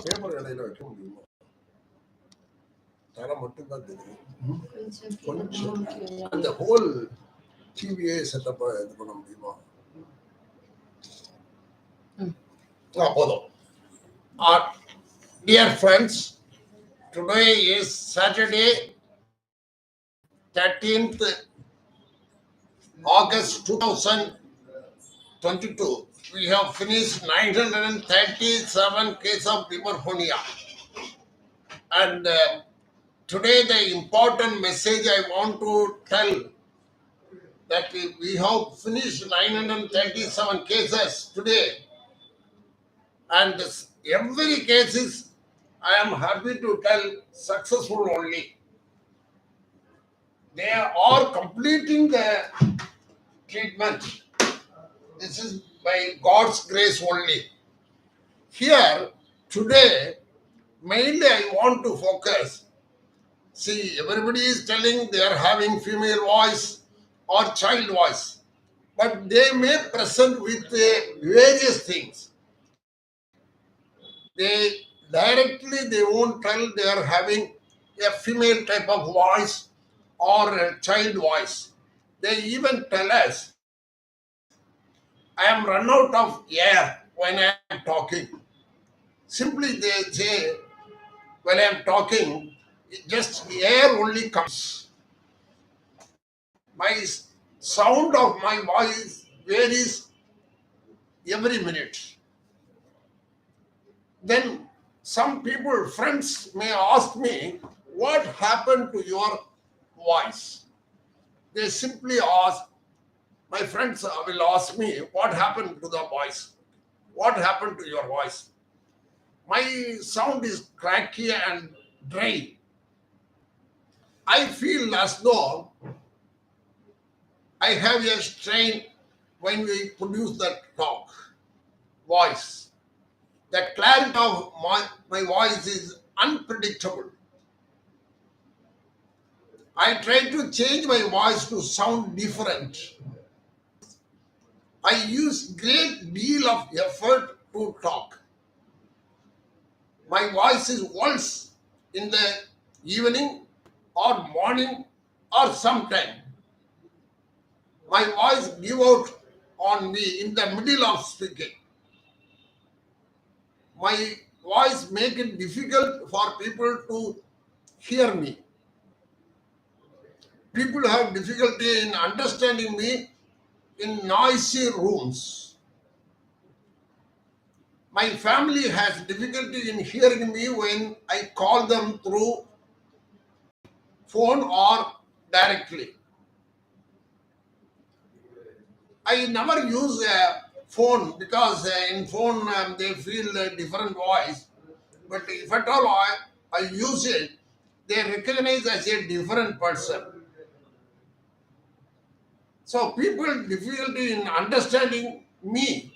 Paper இடையில வைக்க முடியுமா? தர மட்டும்தான் தெரியும். கொஞ்சம் அந்த ஹோல் டிவிஏ செட்டப்பை இது பண்ண முடியுமா? போதும். Dear friends, today is Saturday, 13th August 2022. We have finished 937 cases of Puberphonia. And today the important message I want to tell that we have finished 937 cases today. And every case is, I am happy to tell, successful only. They are completing the treatment. This is by God's grace only. Here, today, mainly I want to focus. See, everybody is telling they are having female voice or child voice, but they may present with various things. They won't tell they are having a female type of voice or a child voice. They even tell us, I am run out of air when I am talking. Simply they say, when I am talking, just air only comes. My sound of my voice varies every minute. Then some people, friends may ask me, what happened to your voice? They simply ask, my friends will ask me, what happened to the voice? What happened to your voice? My sound is cracky and dry. I feel as though I have a strain when we produce that talk, voice. The clarity of my voice is unpredictable. I try to change my voice to sound different. I use great deal of effort to talk. My voice is once in the evening or morning or sometime. My voice give out on me in the middle of speaking. My voice make it difficult for people to hear me. People have difficulty in understanding me in noisy rooms. My family has difficulty in hearing me when I call them through phone or directly. I never use a phone because in phone they feel a different voice. But if at all I use it, they recognize as a different person. So people difficulty in understanding me.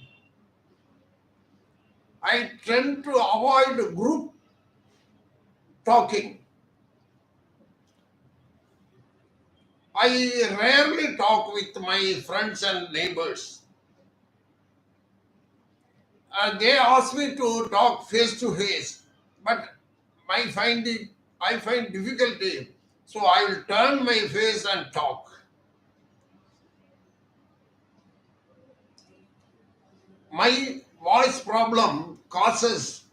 I tend to avoid group talking. I rarely talk with my friends and neighbors. They ask me to talk face to face, but I find difficulty. So I will turn my face and talk. My voice problem causes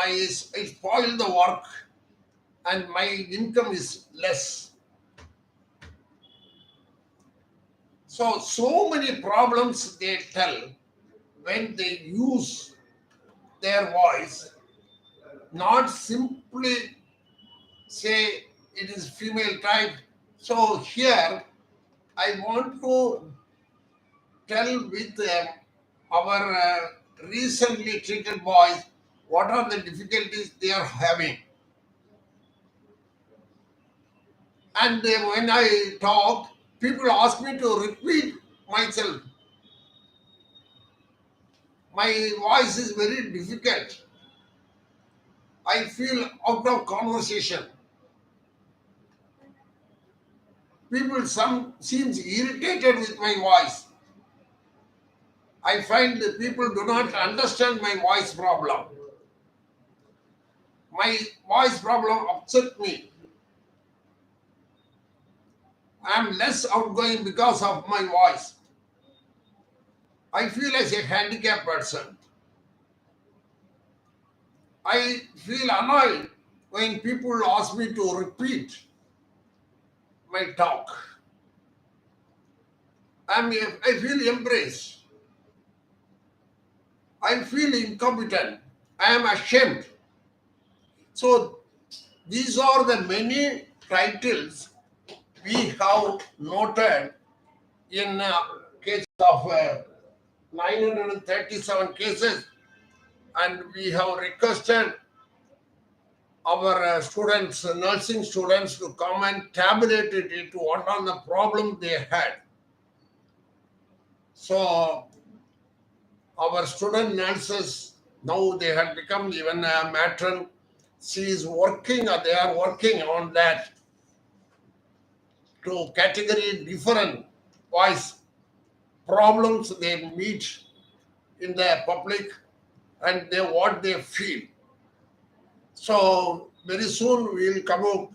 it spoil the work and my income is less. So many problems they tell when they use their voice, not simply say it is female type. So here I want to tell with our recently treated boys what are the difficulties they are having. And when I talk, people ask me to repeat myself. My voice is very difficult. I feel out of conversation. People seems irritated with my voice. I find that people do not understand my voice problem. My voice problem upset me. I am less outgoing because of my voice. I feel as a handicapped person. I feel annoyed when people ask me to repeat my talk. I feel embraced. I feel incompetent. I am ashamed. So these are the many titles we have noted in case of 937 cases, and we have requested our students, nursing students, to come and tabulate it into what are the problem they had. So our student nurses, now they had become even a matron. She is working, or they are working on that to category different voice problems they meet in the public, and what they feel. So very soon we will come up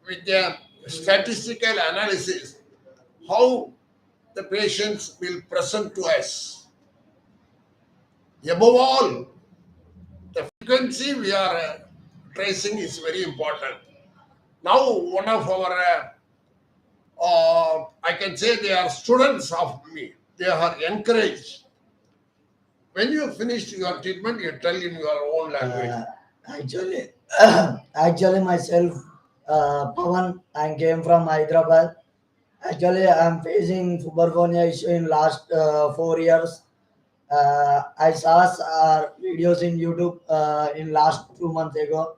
with a statistical analysis how the patients will present to us. Above all, the frequency we are tracing is very important. Now, one of our, I can say they are students of me. They are encouraged. When you finish your treatment, you tell in your own language. Actually, actually myself, Pawan, I came from Hyderabad. Actually, I'm facing Puberphonia issue in last 4 years. I saw videos in YouTube in last 2 months ago,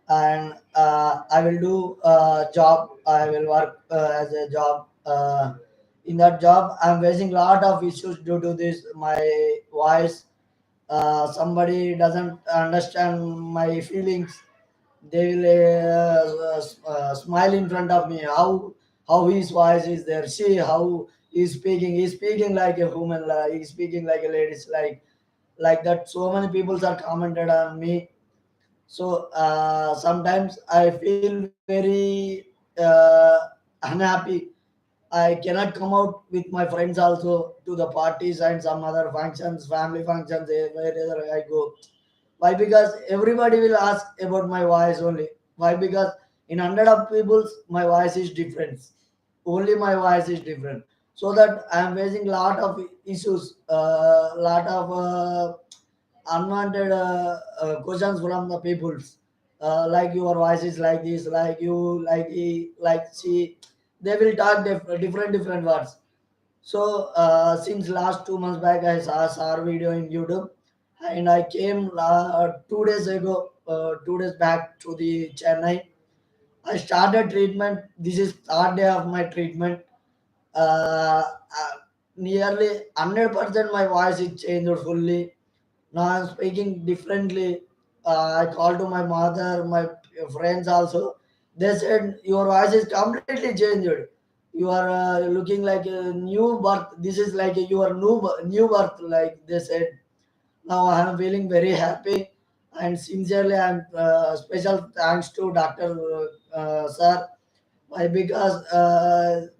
and I will do job. I will work as a job. In that job, I'm facing lot of issues due to this. My voice, somebody doesn't understand my feelings, they will smile in front of me. How his voice is there, see how he's speaking like a woman, he's speaking like a lady, like that. So many people are commented on me. So sometimes I feel very unhappy. I cannot come out with my friends also to the parties and some other functions, family functions, wherever I go. Why? Because everybody will ask about my voice only. Why? Because in hundred of people, my voice is different. Only my voice is different. So that I am facing lot of issues, lot of unwanted questions from the peoples. Like your voice is like this, like you, like he, like she. They will talk different words. So since last 2 months back, I saw our video in YouTube, and I came 2 days ago, 2 days back to the Chennai. I started treatment. This is third day of my treatment. Nearly 100% my voice is changed fully. Now I'm speaking differently. I called to my mother, my friends also. They said your voice is completely changed. You are looking like a new birth. This is like your new birth, like they said. Now I am feeling very happy, and sincerely I'm special thanks to Doctor Sir. Why? Because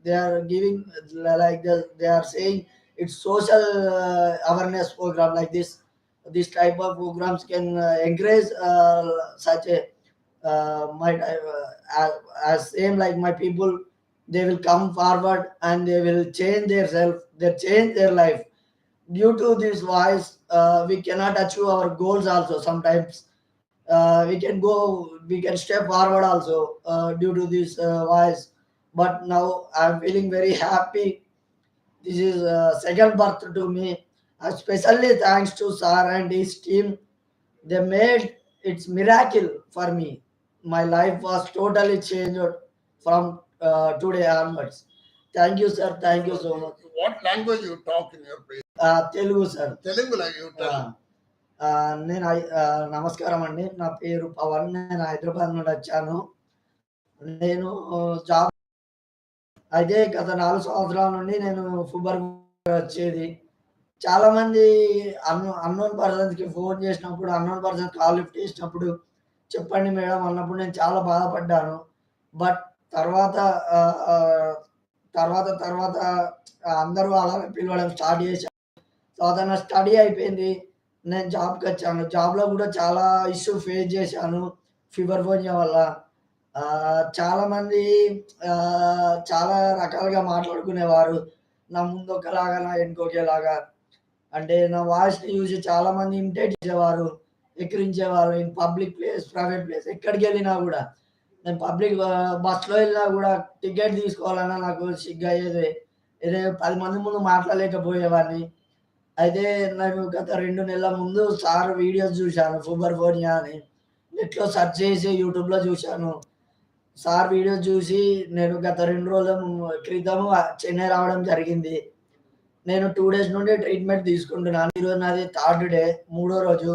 they are giving, like they are saying it's social awareness program like this. This type of programs can encourage such a as same like my people. They will come forward and they will change their self. They change their life. Due to this voice, we cannot achieve our goals also sometimes. We can step forward also due to this voice. But now I'm feeling very happy. This is second birth to me, especially thanks to sir and his team. They made it's miracle for me. My life was totally changed from today onwards. Thank you, sir. Thank you so much. What language you talk in your place? Telugu, sir. Telugu, like you tell. నేను నమస్కారం అండి. నా పేరు పవన్. నేను హైదరాబాద్ నుండి వచ్చాను. నేను job అయితే గత 4 సంవత్సరాల నుండి నేను ఫుబర్ వచ్చేది. చాలామంది అన్నోన్ పర్సన్స్‌కి ఫోన్ చేసినప్పుడు, అన్నోన్ పర్సన్ కాల్ లిఫ్ట్ చేసినప్పుడు చెప్పండి మేడం అన్నప్పుడు నేను చాలా బాధపడ్డాను. బట్ తర్వాత ఆహ్, ఆహ్, తర్వాత అందరూ అలానే పిలవడం స్టార్ట్ చేశారు. తర్వాత నా స్టడీ అయిపోయింది. నేను జాబ్‌కొచ్చాను. జాబ్‌లో గూడా చాలా ఇష్యూ ఫేస్ చేశాను. ఫీవర్‌ఫోనియా వల్ల. చాలామంది చాలా రకాలుగా మాట్లాడుకునేవారు. నా ముందు ఒకలాగా, నా వెనక ఒకేలాగా. అంటే నా వాయిస్‌ని చూసి చాలామంది ఇమిటేట్ చేసేవారు. ఎక్కిరించేవారు. In public place, private place ఎక్కడికెళ్ళినా గూడా. నేను పబ్లిక్ బస్‌లో ఎళ్ళినా గూడా టికెట్ తీసుకోవాలన్నా నాకు సిగ్గయ్యేది. ఏదో 10 మంది ముందు మాట్లాడలేకపోయేవాడిని. అయితే నేను గత 2 నెలల ముందు సార్ వీడియోస్ జూశాను. ఫుబర్‌ఫోనియా అని. నెట్‌లో సెర్చ్ చేసి యూట్యూబ్‌లో జూశాను. సార్ వీడియోస్ జూసి నేను గత 2 రోజుల క్రితము చెన్నై రావడం జరిగింది. నేను 2 డేస్ నుండి ట్రీట్‌మెంట్ తీసుకుంటున్నాను. ఈరోజు నాది థర్డ్ డే, మూడో రోజు.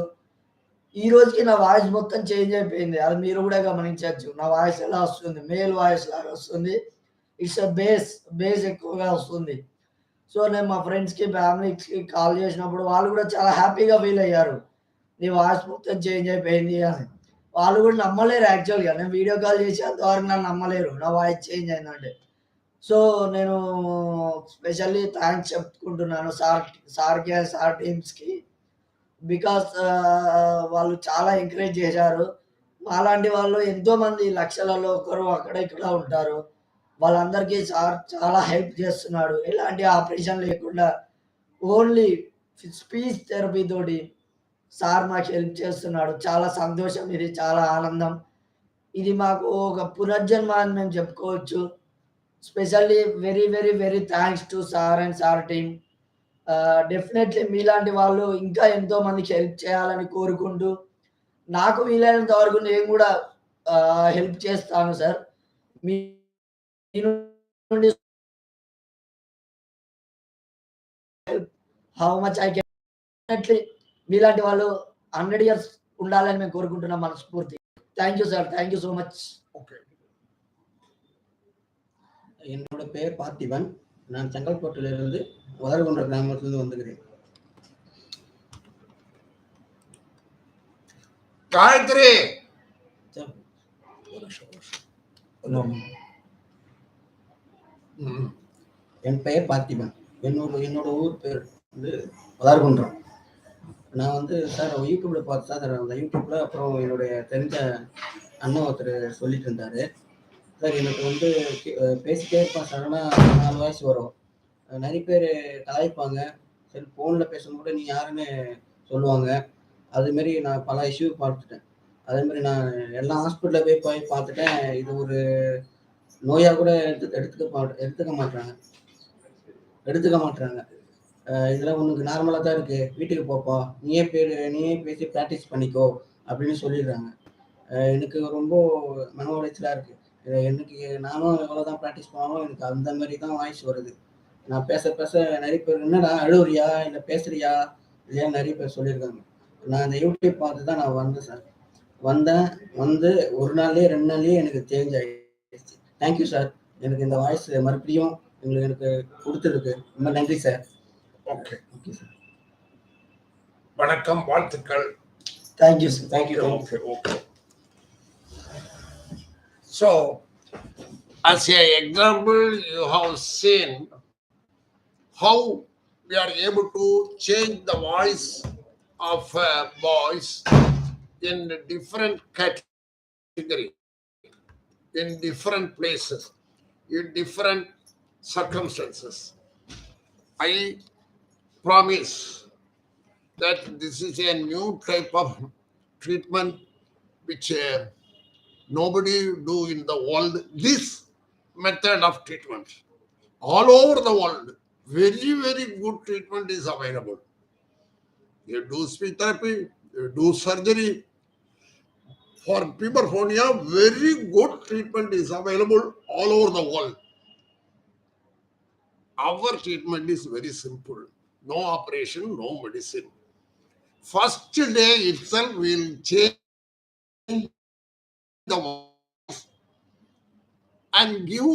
ఈ రోజుకి నా వాయిస్ మొత్తం చేంజ్ అయిపోయింది. అది మీరు గూడా గమనించొచ్చు. నా వాయిస్ ఎలా వస్తుంది, మేల్ వాయిస్ లాగా వస్తుంది. ఇట్స్ ఎ బేస్ ఎక్కువగా వస్తుంది. సో, నేను మా ఫ్రెండ్స్‌కి, ఫ్యామిలీస్‌కి కాల్ చేసినప్పుడు వాళ్ళు గూడా చాలా హ్యాపీగా ఫీల్ అయ్యారు. నీ వాయిస్ మొత్తం చేంజ్ అయిపోయింది అని. వాళ్ళు గూడా నమ్మలేరు యాక్చువల్‌గా. నేను వీడియో కాల్ చేసేంత వరకు నన్ను నమ్మలేరు. నా వాయిస్ చేంజ్ అయిందంటే. సో, నేను స్పెషల్లీ థాంక్స్ చెప్పుకుంటున్నాను సార్‌కి, సార్ టీమ్స్‌కి. బికాస్ వాళ్ళు చాలా ఎంకరేజ్ చేశారు. మాలాంటి వాళ్ళు ఎంతోమంది లక్షలలో ఒకరు అక్కడ ఇక్కడ ఉంటారు. వాళ్ళందరికీ సార్ చాలా హెల్ప్ చేస్తున్నాడు. ఎలాంటి ఆపరేషన్ లేకుండా ఓన్లీ స్పీచ్ థెరపీ తోటి సార్ మాకు హెల్ప్ చేస్తున్నాడు. చాలా సంతోషం ఇది. చాలా ఆనందం. ఇది మాకు ఒక పునర్జన్మ అని మేము చెప్పుకోవచ్చు. Specially very thanks to sir and sir team. Definitely మీలాంటి వాళ్ళు ఇంకా ఎంతో మందికి హెల్ప్ చేయాలని కోరుకుంటూ, నాకు వీలైనంత వరకు నేను గూడా హెల్ప్ చేస్తాను సార్. మీ నుండి how much I can definitely మీలాంటి వాళ్ళు 100 ఇయర్స్ ఉండాలని మేము కోరుకుంటున్నాం మనస్ఫూర్తి. Thank you sir. Thank you so much. Okay. என்னோட பெயர் பார்த்திபன். நான் செங்கல்பட்டிலிருந்து வதர்குன்ற கிராமத்திலிருந்து வந்துகிறேன். Gayatri. Sir, Mm. என் பெயர் பார்த்திபன். என்னோட ஊர் பேர் வந்து வதார்குன்றம். நான் வந்து சார் யூடியூப்பில் பார்த்து சார் அந்த யூடியூப்பில் அப்புறம் என்னுடைய தெரிஞ்ச அண்ணன் ஒருத்தர் சொல்லிட்டு இருந்தார். சார் எனக்கு வந்து பேசிட்டே இருப்பான் சடனாக 4 வாய்ஸ் வரும். நிறைய பேர் கலாய்ப்பாங்க. சரி ஃபோனில் பேசும்போது நீ யாருன்னு சொல்லுவாங்க. அதுமாரி நான் பல இஷ்யூ பார்த்துட்டேன். அதேமாரி நான் எல்லா ஹாஸ்பிட்டலில் போய் பார்த்துட்டேன். இது ஒரு நோயாக கூட எடுத்துக்க மாட்றாங்க. இதெல்லாம் உனக்கு நார்மலாக தான் இருக்குது, வீட்டுக்கு போப்பா, நீயே பேசி ப்ராக்டிஸ் பண்ணிக்கோ அப்படின்னு சொல்லிடுறாங்க. எனக்கு ரொம்ப மன உளைச்சலாக இருக்குது. எனக்கு நானும் எவ்வளோ தான் ப்ராக்டிஸ் பண்ணாலும் எனக்கு அந்த மாதிரி தான் வாய்ஸ் வருது. நான் பேச நிறைய பேர் என்னடா அழுவுறியா இல்லை பேசுறியா இல்லையா நிறைய பேர் சொல்லியிருக்காங்க. நான் இந்த யூடியூப் பார்த்து தான் நான் வந்தேன் சார். வந்து ஒரு நாள்லேயே 2 நாள்லேயே எனக்கு சேஞ்ச் ஆகிடுச்சு. Thank you sir. எனக்கு இந்த வாய்ஸ் மறுபடியும் எனக்கு கொடுத்துருக்கு. ரொம்ப நன்றி சார். Okay. Okay sir. வணக்கம், வாழ்த்துக்கள். Thank you sir. Thank you. Okay. So, as an example, you have seen how we are able to change the voice of boys in different category, in different places, in different circumstances. I promise that this is a new type of treatment which nobody do in the world. This method of treatment all over the world, very good treatment is available. You do speech therapy, you do surgery. For puberphonia, very good treatment is available all over the world. Our treatment is very simple. No operation, no medicine. First day itself will change the voice and give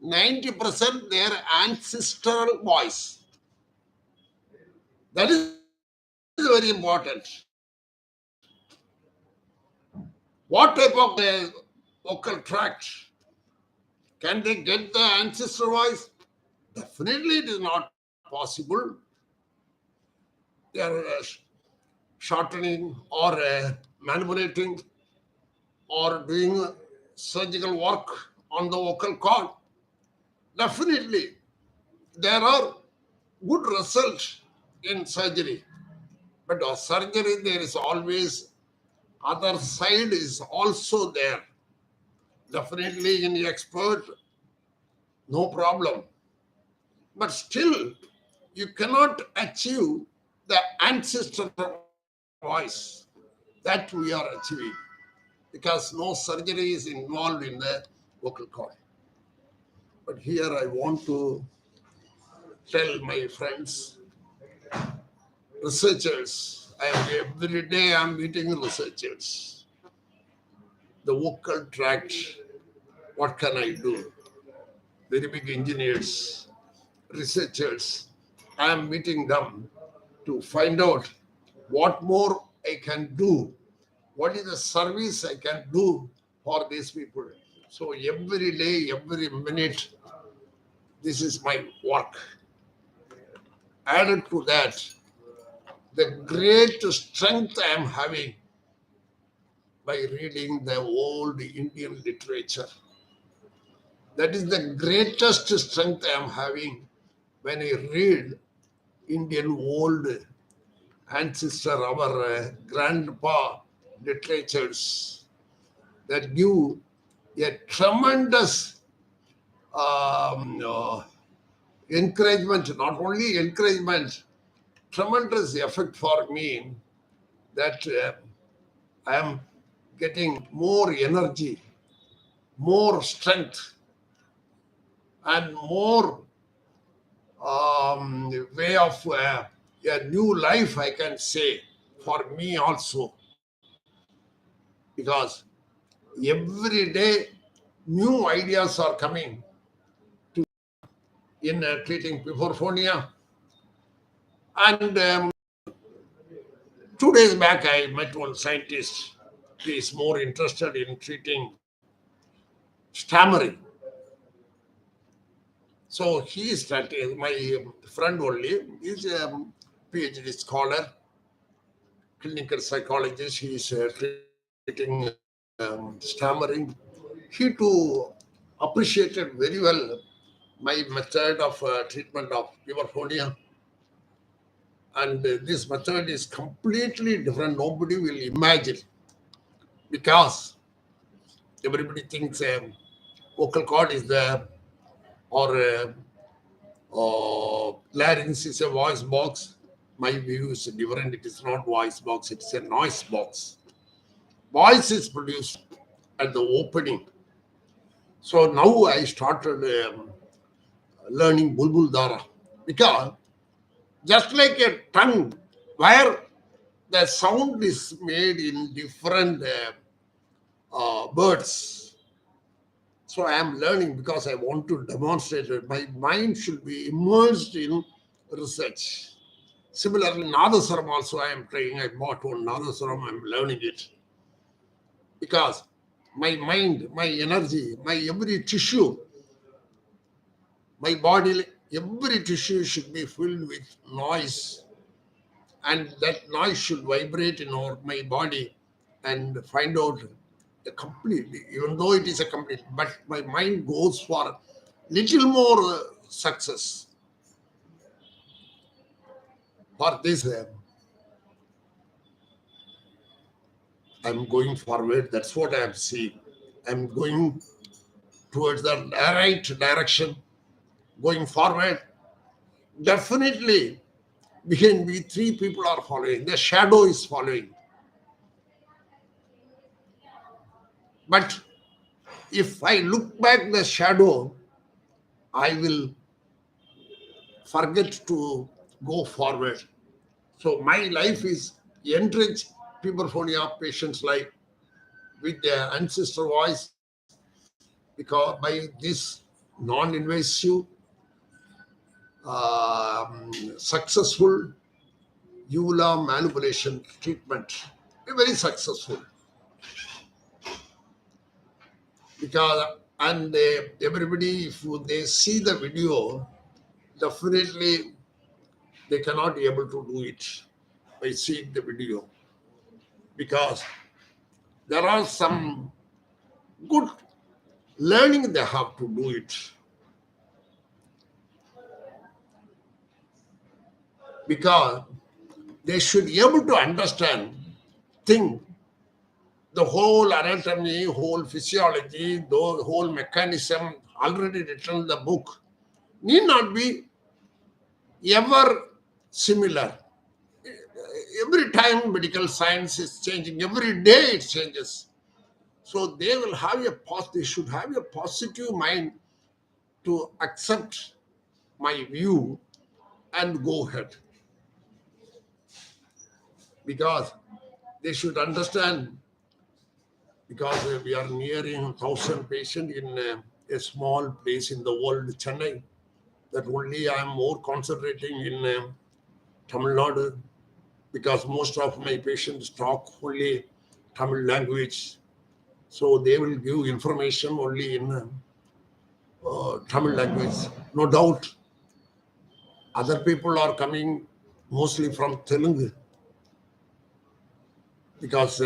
90% their ancestral voice. That is very important. What type of vocal tract? Can they get the ancestor voice? Definitely it is not possible. They are shortening or manipulating or doing surgical work on the vocal cord. Definitely there are good results in surgery. But surgery, there is always other side is also there. Definitely in expert, no problem. But still, you cannot achieve the ancestor voice that we are achieving because no surgery is involved in the vocal cord. But here I want to tell my friends, researchers, every day I'm meeting researchers. The vocal tract, what can I do? Very big engineers, researchers. I am meeting them to find out what more I can do. What is the service I can do for these people? So every day, every minute, this is my work. Added to that, the great strength I am having by reading the old Indian literature. That is the greatest strength I am having when I read Indian old ancestor, our grandpa literatures that give a tremendous encouragement, not only encouragement, tremendous effect for me that I am getting more energy, more strength, and more way of a new life, I can say, for me also. Because every day new ideas are coming in treating Puberphonia. And 2 days back, I met one scientist. He is more interested in treating stammering. So he is studying, my friend only, is a PhD scholar, clinical psychologist. He is treating stammering. He too appreciated very well my method of treatment of Puberphonia. And this method is completely different. Nobody will imagine because everybody thinks vocal cord is there or larynx is a voice box. My view is different. It is not voice box. It's a noise box. Voice is produced at the opening. So now I started learning Bulbul Dara because just like a tongue where the sound is made in different birds. So I am learning because I want to demonstrate it. My mind should be immersed in research. Similarly, Nadaswaram also I am trying. I bought one Nadaswaram, I am learning it. Because my mind, my energy, my every tissue, my body, every tissue should be filled with noise. And that noise should vibrate in my body and find out completely, even though it is a complete, but my mind goes for little more success. For this, I'm going forward. That's what I'm seeing. I'm going towards the right direction, going forward. Definitely, behind me, three people are following. The shadow is following. But if I look back the shadow, I will forget to go forward. So my life is enrich Puberphonia patients' life with their ancestor voice because by this non-invasive, successful uvula manipulation treatment, very successful. because and everybody, if they see the video, definitely they cannot be able to do it by seeing the video, because there are some good learning they have to do it, because they should be able to understand, think the whole anatomy, whole physiology, the whole mechanism already written in the book, need not be ever similar. Every time medical science is changing, every day it changes. So they will have they should have a positive mind to accept my view and go ahead, because they should understand, because we are nearing 1,000 patients in a small place in the world, Chennai, that only I am more concentrating in Tamil Nadu, because most of my patients talk only Tamil language. So they will give information only in Tamil language. No doubt, other people are coming mostly from Telugu, because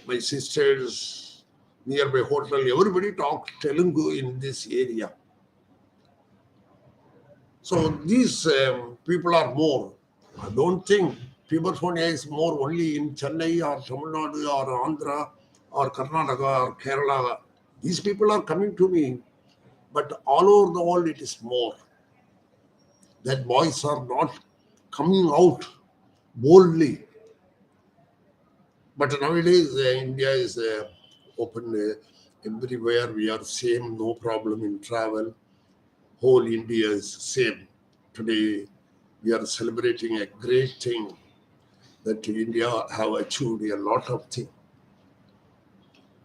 my sisters nearby hotel, everybody talk Telugu in this area. So these people are more. I don't think Puberphonia is more only in Chennai or Tamil Nadu or Andhra or Karnataka or Kerala. These people are coming to me, but all over the world it is more. That boys are not coming out boldly. But nowadays India is open everywhere. We are same, no problem in travel. Whole India is same. Today we are celebrating a great thing, that India have achieved a lot of things.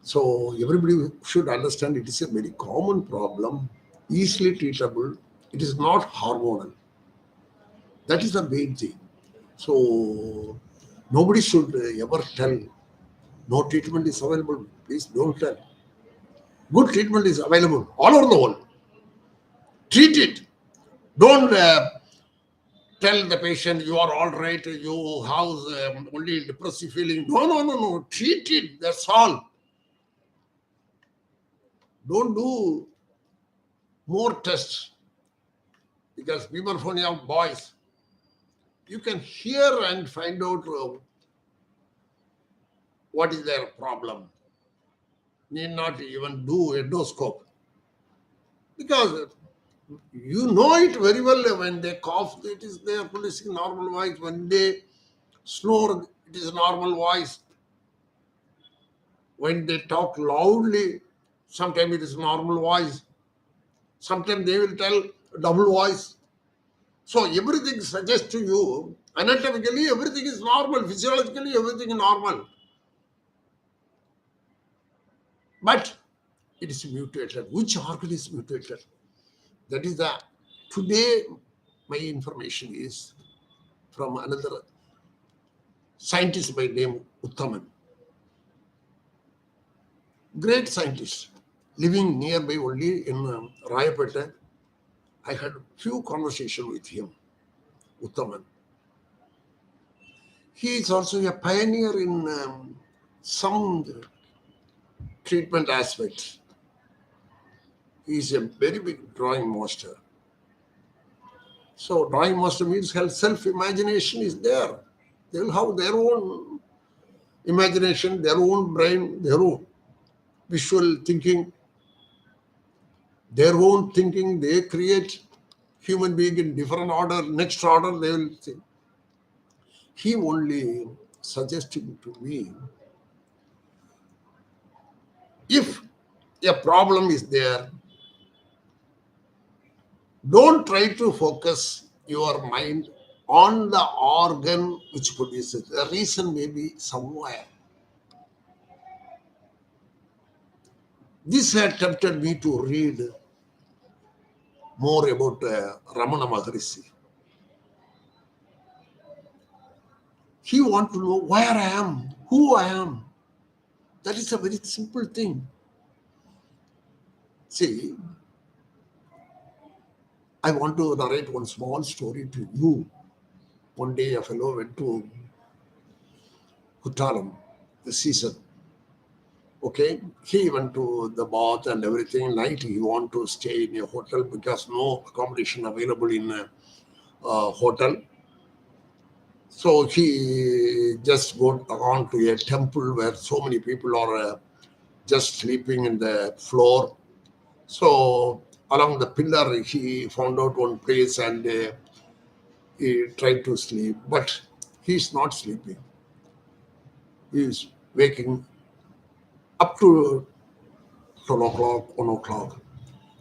So everybody should understand it is a very common problem, easily treatable. It is not hormonal. That is the main thing. So nobody should ever tell no treatment is available. Please don't tell. Good treatment is available all over the world. Treat it. Don't tell the patient you are all right, you have only depressive feeling. No, no, no, no. Treat it. That's all. Don't do more tests, because Puberphonia boys, you can hear and find out what is their problem. Need not even do endoscope, because you know it very well. When they cough, it is their producing normal voice. When they snore, it is normal voice. When they talk loudly, sometimes it is normal voice. Sometimes they will tell double voice. So everything suggests to you, anatomically everything is normal, physiologically everything is normal. But it is mutated. Which organ is mutated? That is the, today my information is from another scientist by name Uttaman. Great scientist, living nearby only in Royapettah. I had few conversations with him, Uttaman. He is also a pioneer in sound treatment aspects. He is a very big drawing master. So drawing master means self-imagination is there. They will have their own imagination, their own brain, their own visual thinking, their own thinking. They create human being in different order, next order they will think. He only suggested to me, if a problem is there, don't try to focus your mind on the organ which produces. The reason may be somewhere. This had tempted me to read more about Ramana Maharishi. He wants to know where I am, who I am. That is a very simple thing. See, I want to narrate one small story to you. One day a fellow went to Kuttalam, the season. Okay, he went to the bath and everything. Night he want to stay in a hotel because no accommodation available in a hotel. So he just got on to a temple where so many people are just sleeping in the floor. So along the pillar he found out one place and he tried to sleep, but he's not sleeping. He is waking up to 12 o'clock, 1 o'clock.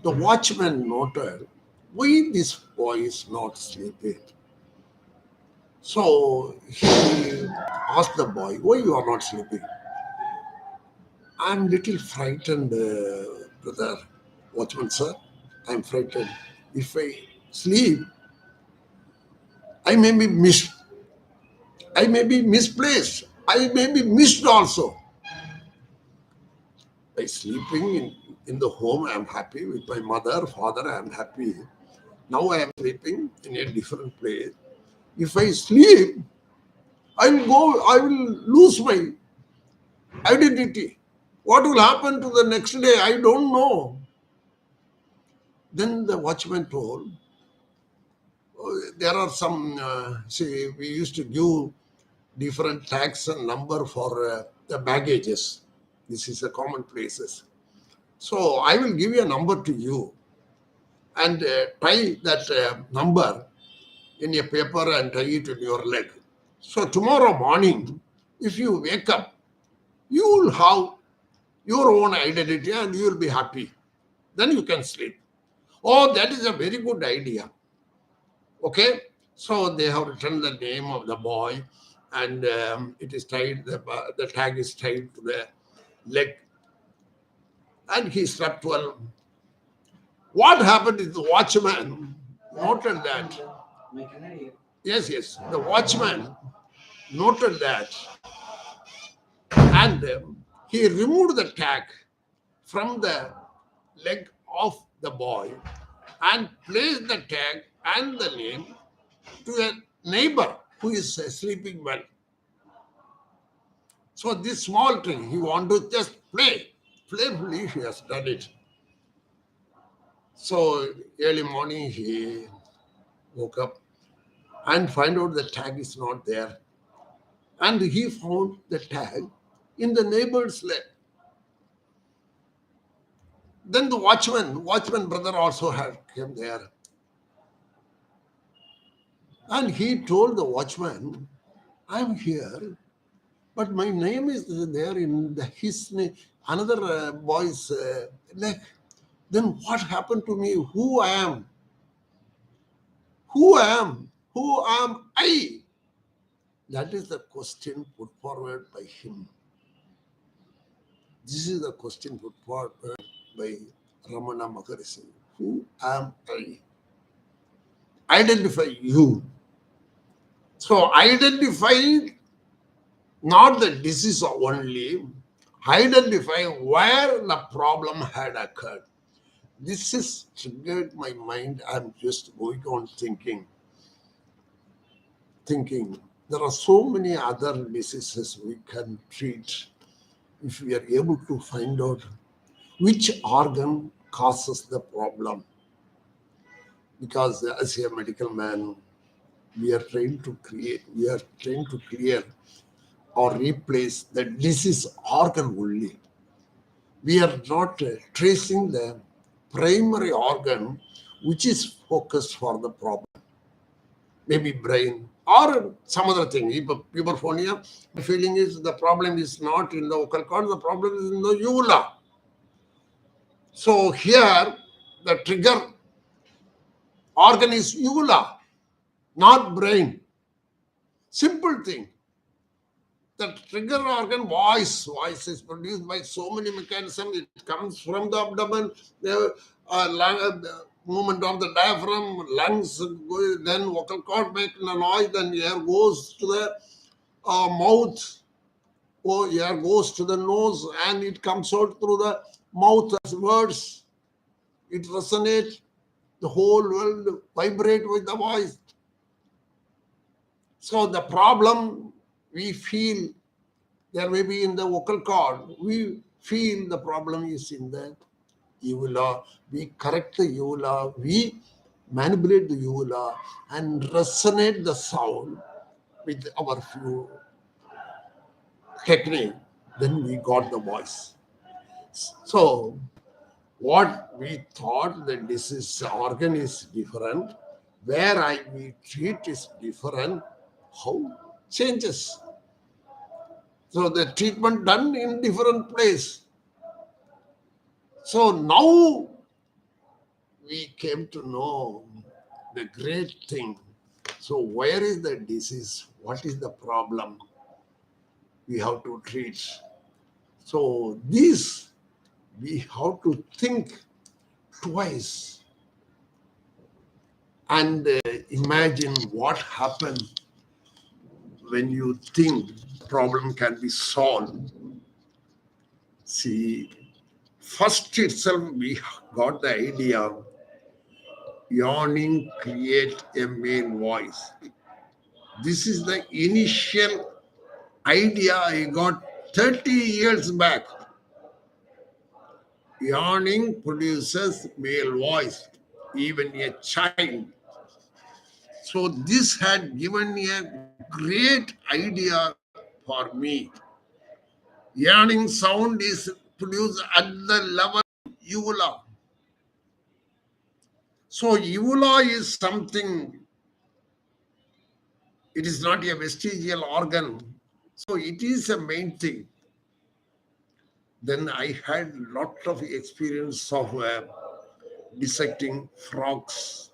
The watchman noted why this boy is not sleeping. So he asked the boy, why you are not sleeping? I'm little frightened, brother. Watchman, sir, I'm frightened. If I sleep, I may be missed. I may be misplaced. I may be missed also. By sleeping in the home, I'm happy. With my mother, father, I'm happy. Now I am sleeping in a different place. If I sleep, I will lose my identity. What will happen to the next day? I don't know. Then the watchman told, there are some, see, we used to give different tags and number for the baggages. This is a common places. So I will give you a number to you and tie that number in a paper and tie it in your leg. So tomorrow morning, if you wake up, you will have your own identity and you will be happy. Then you can sleep. Oh, that is a very good idea. Okay, so they have written the name of the boy, and it is tied. The tag is tied to the leg, and he slept well. What happened is the watchman noted that. Yes, the watchman noted that, and he removed the tag from the leg of the boy and placed the tag and the name to a neighbor who is sleeping well. So this small thing, he wanted to just playfully he has done it. So early morning he woke up and find out the tag is not there. And he found the tag in the neighbor's leg. Then the watchman brother also had came there. And he told the watchman, I'm here, but my name is there in his name, another boy's leg. Then what happened to me? Who I am? Who I am? Who am I? That is the question put forward by him. This is the question put forward by Ramana Maharishi. Who am I? Identify you. So identify not the disease only, identify where the problem had occurred. This has triggered my mind. I'm just going on thinking. There are so many other diseases we can treat if we are able to find out which organ causes the problem. Because as a medical man, we are trained to clear or replace the disease organ only. We are not tracing the primary organ which is focused for the problem. Maybe brain or some other thing. Puberphonia, the feeling is the problem is not in the vocal cord, the problem is in the uvula. So here the trigger organ is uvula, not brain. Simple thing. The trigger organ, voice is produced by so many mechanisms. It comes from the abdomen, the movement of the diaphragm, lungs, then vocal cord make a noise, then air goes to the mouth, or air goes to the nose, and it comes out through the mouth as words. it resonates, the whole world vibrate with the voice. So the problem we feel there may be in the vocal cord, we feel the problem is in the uvula. We correct the uvula, we manipulate the uvula and resonate the sound with our few technique. Then we got the voice. So what we thought that this is organ is different, where we treat is different, how changes. So the treatment done in different place. So now we came to know the great thing. So where is the disease? What is the problem? We have to treat. So this we have to think twice and imagine what happens when you think problem can be solved. See, first itself we got the idea yawning create a male voice. This is the initial idea I got 30 years back. Yawning produces male voice, even a child. So this had given a great idea for me. Yawning sound is produced at the level uvula. So uvula is something, it is not a vestigial organ. So it is a main thing. Then I had lot of experience of dissecting frogs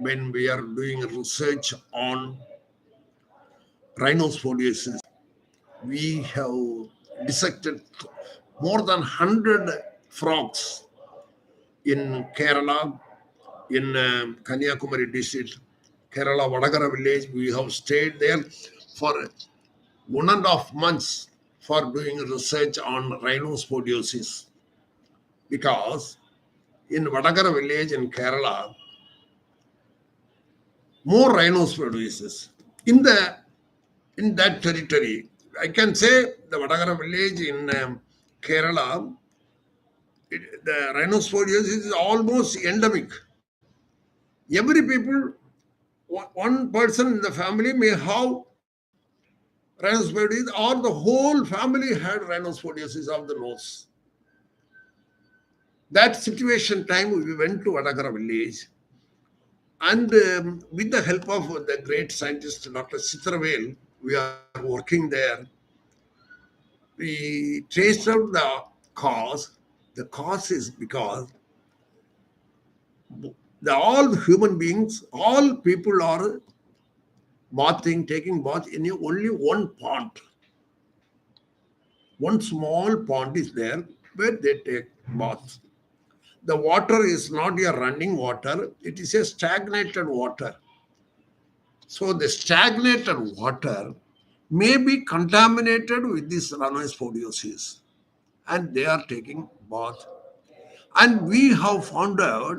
when we are doing research on rhinoscoliosis. We have dissected more than 100 frogs in Kerala, in Kanyakumari district, Kerala Vadagara village. We have stayed there for 1.5 months for doing research on rhinospodiosis, because in Vadagara village in Kerala, more rhinospodiosis. In that territory, I can say the Vadagara village in Kerala, the rhinospodiosis is almost endemic. Every people, one person in the family may have rhinospodiosis, or the whole family had rhinospodiosis of the nose. That situation time we went to Vadagara village, and with the help of the great scientist Dr. Chitravel, we are working there. We traced out the cause. The cause is because all human beings, all people are bathing, taking bath in only one pond. One small pond is there where they take bath. The water is not a running water, it is a stagnated water. So the stagnated water may be contaminated with this rhinospodiosis, and they are taking bath. And we have found out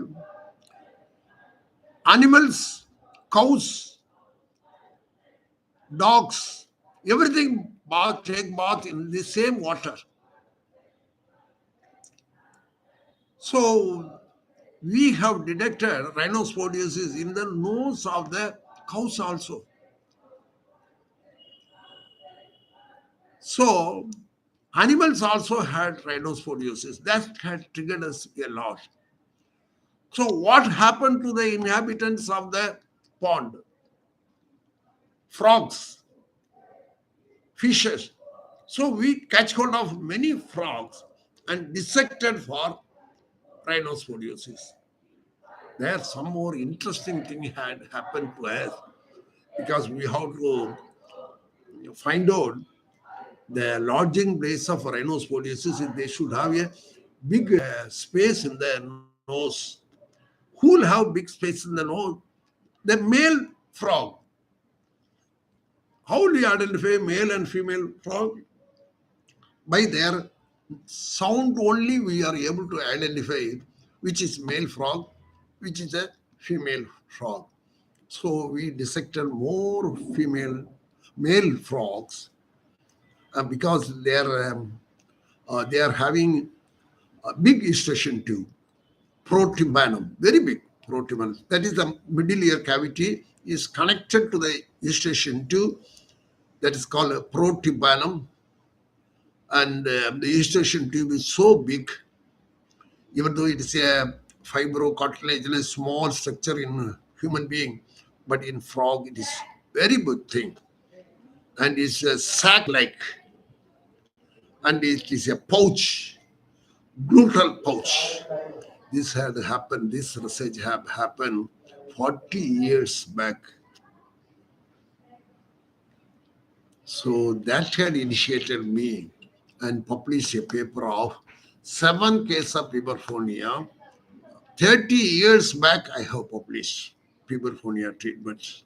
animals, cows, dogs, everything take bath in the same water. So we have detected rhinospodiosis in the nose of the cows also. So animals also had rhinospodiosis. That had triggered us a lot. So what happened to the inhabitants of the pond? Frogs, fishes. So we catch hold of many frogs and dissected for rhinospodiosis. There some more interesting thing had happened to us, because we have to find out the lodging place of rhinospodiosis. They should have a big space in their nose. Who will have big space in the nose? The male frog. How do you identify male and female frog? By their sound only we are able to identify which is male frog, which is a female frog. So we dissected more male frogs because they are having a big eustachian tube, protubanum, very big protubanum. That is the middle ear cavity is connected to the eustachian tube. That is called a protubanum, and the eustachian tube is so big, even though it is a fibrocartilaginous small structure in human being, but in frog it is very big thing, and it's a sac-like, and it is a pouch, gluteal pouch. This had happened. This research had happened 40 years back. So that had initiated me and published a paper of 7 cases of puberphonia. 30 years back, I have published puberphonia treatments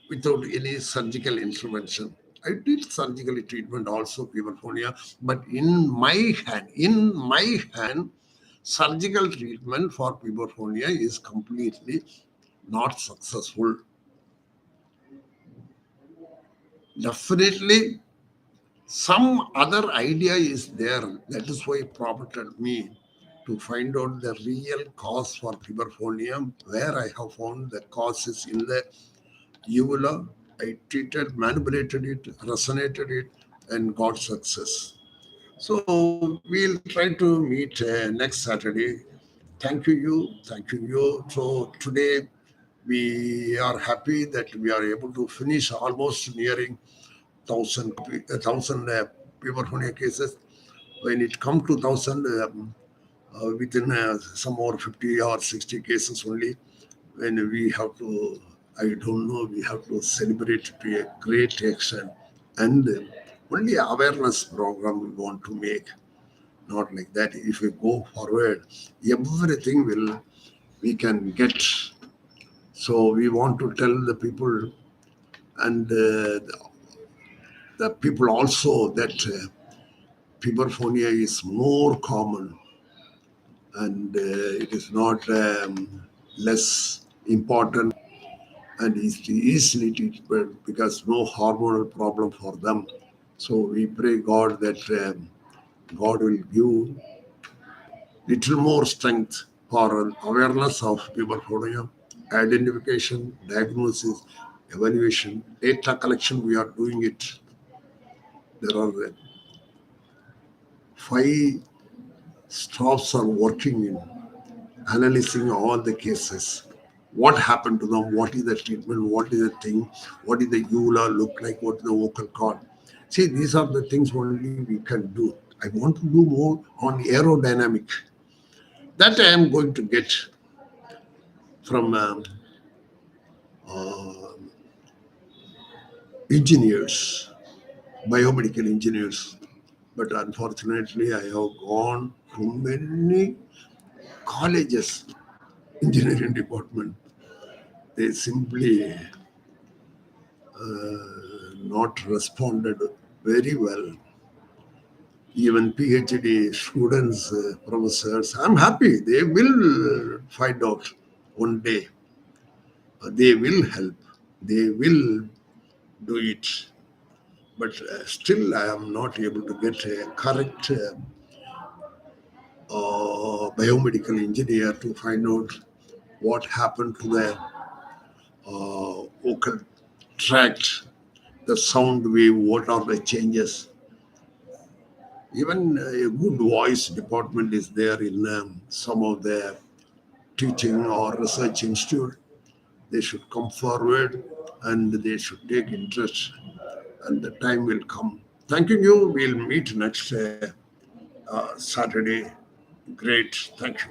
without any surgical intervention. I did surgical treatment also puberphonia, but in my hand, surgical treatment for puberphonia is completely not successful. Definitely, some other idea is there. That is why prompted me to find out the real cause for puberphonia, where I have found the cause is in the uvula. I treated, manipulated it, resonated it, and got success. So we'll try to meet next Saturday. Thank you. So today we are happy that we are able to finish almost nearing thousand puberphonia cases. When it comes to thousand, within some more 50 or 60 cases only, when we have to, I don't know, we have to celebrate to a great extent. And only awareness program we want to make, not like that. If we go forward, everything we can get. So we want to tell the people and the people also that puberphonia is more common, and it is not less important, and is easily treated because no hormonal problem for them. So we pray God that God will give little more strength for awareness of puberphonia, identification, diagnosis, evaluation, data collection. We are doing it. There are 5 staffs are working in analyzing all the cases. What happened to them? What is the treatment? What is the thing? What is the uvula look like? What is the vocal cord? See, these are the things only we can do. I want to do more on aerodynamic. That I am going to get from uh, engineers, biomedical engineers. But unfortunately, I have gone to many colleges, engineering department. They simply not responded very well. Even PhD students, professors, I'm happy. They will find out one day. They will help. They will do it. But still, I am not able to get a correct biomedical engineer to find out what happened to the vocal tract, the sound wave, what are the changes. Even a good voice department is there in some of the teaching or research institute. They should come forward and they should take interest, and the time will come. Thanking you. We'll meet next Saturday. Great. Thank you.